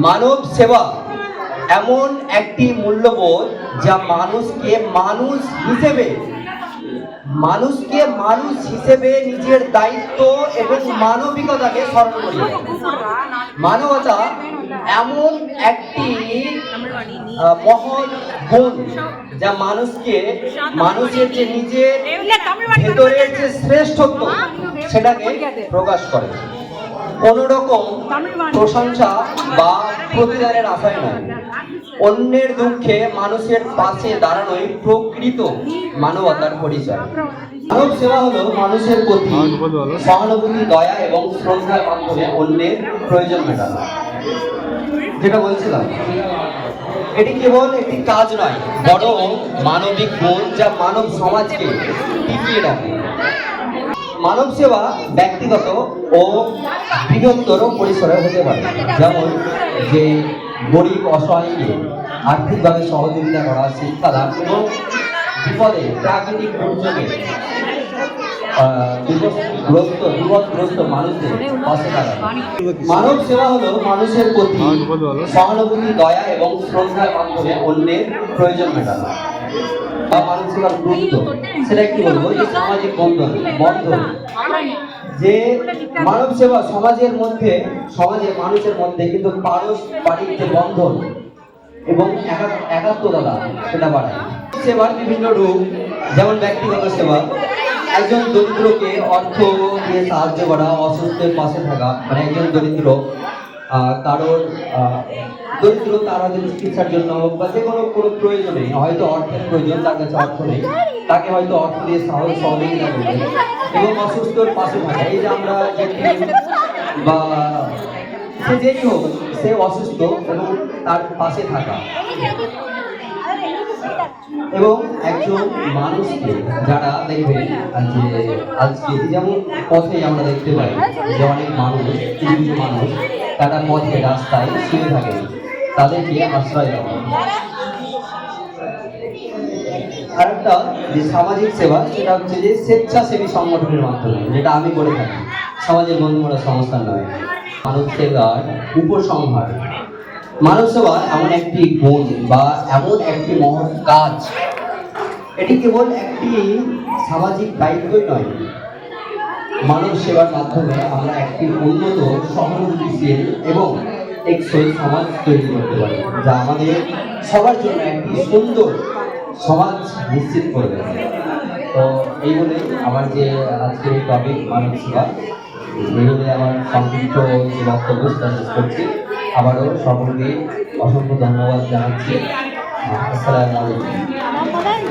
মানব সেবা এমন একটি মূল্যবোধ যা মানুষকে মানুষ হিসেবে নিজের দায়িত্ব এবং মানবিকতাকে স্মরণ করিয়ে দেয়। মানবতা এমন একটি মহৎ গুণ যা মানুষের যে নিজের ভেতরের যে শ্রেষ্ঠত্ব সেটাকে প্রকাশ করে। কোনো রকম প্রশংসা বা প্রতিদানের আশায় নয়, অন্যের দুঃখে মানুষের পাশে দাঁড়ানোই প্রকৃত মানবতার পরিচয়। মানব সেবা হলো মানুষের প্রতি সহানুভূতি, দয়া এবং শ্রদ্ধার মাধ্যমে অন্যের প্রয়োজন মেটানো। যেটা বলছিলাম, এটি কেবল একটি কাজ নয়, বরং মানবিক গুণ যা মানব সমাজকে টিকিয়ে রাখে। মানব সেবা ব্যক্তিগত ও বৃহত্তর পরিসরে হতে পারে, যেমন যে গরিব অসহায়কে আর্থিকভাবে সহযোগিতা করা, শিক্ষাদান এবং বিপদে প্রাকৃতিক দুর্যোগে বিপদগ্রস্ত মানুষদের পাশে দাঁড়ানো। মানব সেবা হলো মানুষের প্রতি সহানুভূতি, দয়া এবং শ্রদ্ধার মাধ্যমে অন্যের প্রয়োজন মেটানো। বা মানব সেবার গুরুত্ব সেটা কি বলবো, যে সামাজিক বন্ধন যে মানব সেবা সমাজের মানুষের মধ্যে কিন্তু পারস্পরিক যে বন্ধন এবং একাত্মতা সেটা বাড়ায়। সেবার বিভিন্ন রূপ, যেমন ব্যক্তিগত সেবা, একজন দরিদ্রকে অর্থ দিয়ে সাহায্য করা, অসুস্থের পাশে থাকা, মানে একজন দরিদ্র তার হয়তো চিকিৎসার জন্য বা যে কোনো প্রয়োজনে হয়তো অর্থের প্রয়োজন, তার কাছে অর্থ নেই, তাকে হয়তো অর্থ দিয়ে সহযোগিতা করবে এবং অসুস্থর পাশে থাকা। এই যে আমরা বা সে যেই হোক, সে অসুস্থ এবং তার পাশে থাকা। এবং একজন মানুষকে যারা দেখবেন যে আজকে যেমন পথে আমরা দেখতে পাই যে অনেক মানুষ তারা পথে রাস্তায় শুয়ে থাকে, তাদেরকে আশ্রয় দেওয়া। আরেকটা যে সামাজিক সেবা, সেটা হচ্ছে যে স্বেচ্ছাসেবী সংগঠনের মাধ্যমে, যেটা আমি করে থাকি, সমাজের বন্ধুমূলক সংস্থা নয়। মানব সেবার উপসংহার, মানব সেবা এমন একটি গুণ বা এমন একটি মহৎ কাজ, এটি কেবল একটি সামাজিক দায়িত্বই নয়, মানব সেবার মাধ্যমে আমরা একটি উন্নত, সহানুভূতিশীল এবং টেকসই সমাজ তৈরি করতে পারি, যা আমাদের সবার জন্য একটি সুন্দর সমাজ নিশ্চিত করবে। তো এই বলে আমার যে আজকের এই টপিক মানব সেবা, এই বলে আমার সংক্ষিপ্ত যে বক্তব্য সেটা শেষ করছি। আবারও সকলকে অসংখ্য ধন্যবাদ জানাচ্ছি। আসসালামু আলাইকুম।